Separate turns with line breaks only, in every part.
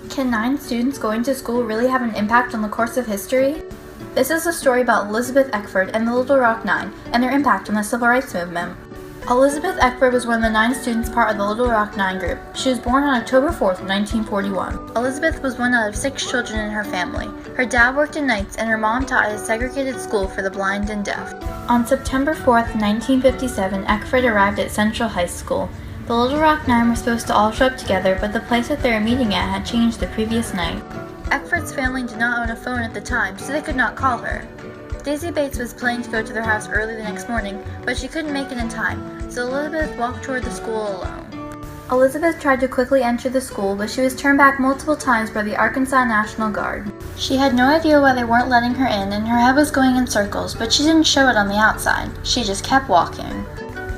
Can 9 students going to school really have an impact on the course of history? This is a story about Elizabeth Eckford and the Little Rock Nine and their impact on the Civil Rights Movement. Elizabeth Eckford was one of the 9 students part of the Little Rock Nine group. She was born on October 4th, 1941. Elizabeth was one out of 6 children in her family. Her dad worked in nights and her mom taught at a segregated school for the blind and deaf. On September 4th, 1957, Eckford arrived at Central High School. The Little Rock Nine were supposed to all show up together, but the place that they were meeting at had changed the previous night. Eckford's family did not own a phone at the time, so they could not call her. Daisy Bates was planning to go to their house early the next morning, but she couldn't make it in time, so Elizabeth walked toward the school alone. Elizabeth tried to quickly enter the school, but she was turned back multiple times by the Arkansas National Guard. She had no idea why they weren't letting her in, and her head was going in circles, but she didn't show it on the outside. She just kept walking.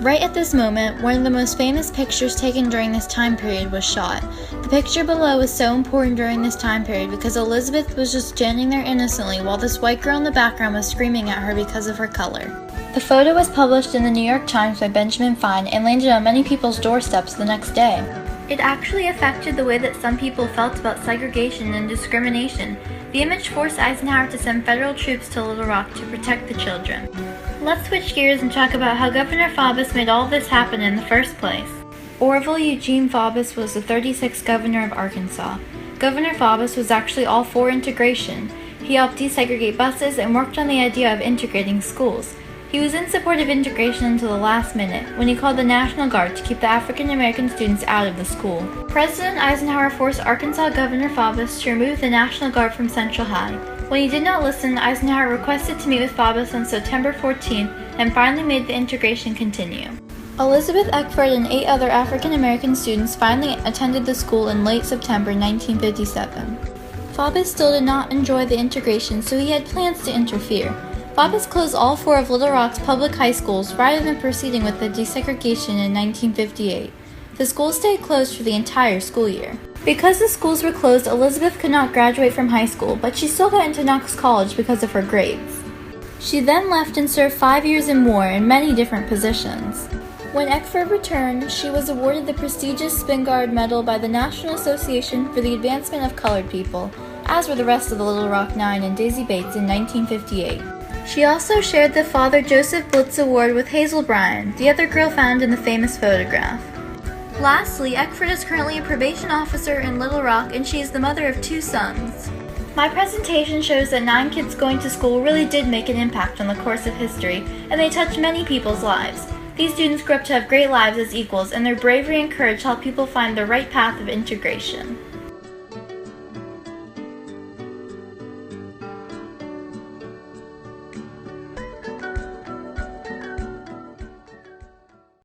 Right at this moment, one of the most famous pictures taken during this time period was shot. The picture below was so important during this time period because Elizabeth was just standing there innocently while this white girl in the background was screaming at her because of her color. The photo was published in the New York Times by Benjamin Fine and landed on many people's doorsteps the next day. It actually affected the way that some people felt about segregation and discrimination. The image forced Eisenhower to send federal troops to Little Rock to protect the children. Let's switch gears and talk about how Governor Faubus made all of this happen in the first place. Orville Eugene Faubus was the 36th governor of Arkansas. Governor Faubus was actually all for integration. He helped desegregate buses and worked on the idea of integrating schools. He was in support of integration until the last minute, when he called the National Guard to keep the African American students out of the school. President Eisenhower forced Arkansas Governor Faubus to remove the National Guard from Central High. When he did not listen, Eisenhower requested to meet with Faubus on September 14th and finally made the integration continue. Elizabeth Eckford and 8 other African American students finally attended the school in late September 1957. Faubus still did not enjoy the integration, so he had plans to interfere. Faubus closed all 4 of Little Rock's public high schools rather than proceeding with the desegregation in 1958. The schools stayed closed for the entire school year. Because the schools were closed, Elizabeth could not graduate from high school, but she still got into Knox College because of her grades. She then left and served 5 years in war in many different positions. When Eckford returned, she was awarded the prestigious Spingarn Medal by the National Association for the Advancement of Colored People, as were the rest of the Little Rock Nine and Daisy Bates in 1958. She also shared the Father Joseph Blitz Award with Hazel Bryan, the other girl found in the famous photograph. Lastly, Eckford is currently a probation officer in Little Rock, and she is the mother of 2 sons. My presentation shows that 9 kids going to school really did make an impact on the course of history, and they touched many people's lives. These students grew up to have great lives as equals, and their bravery and courage helped people find the right path of integration.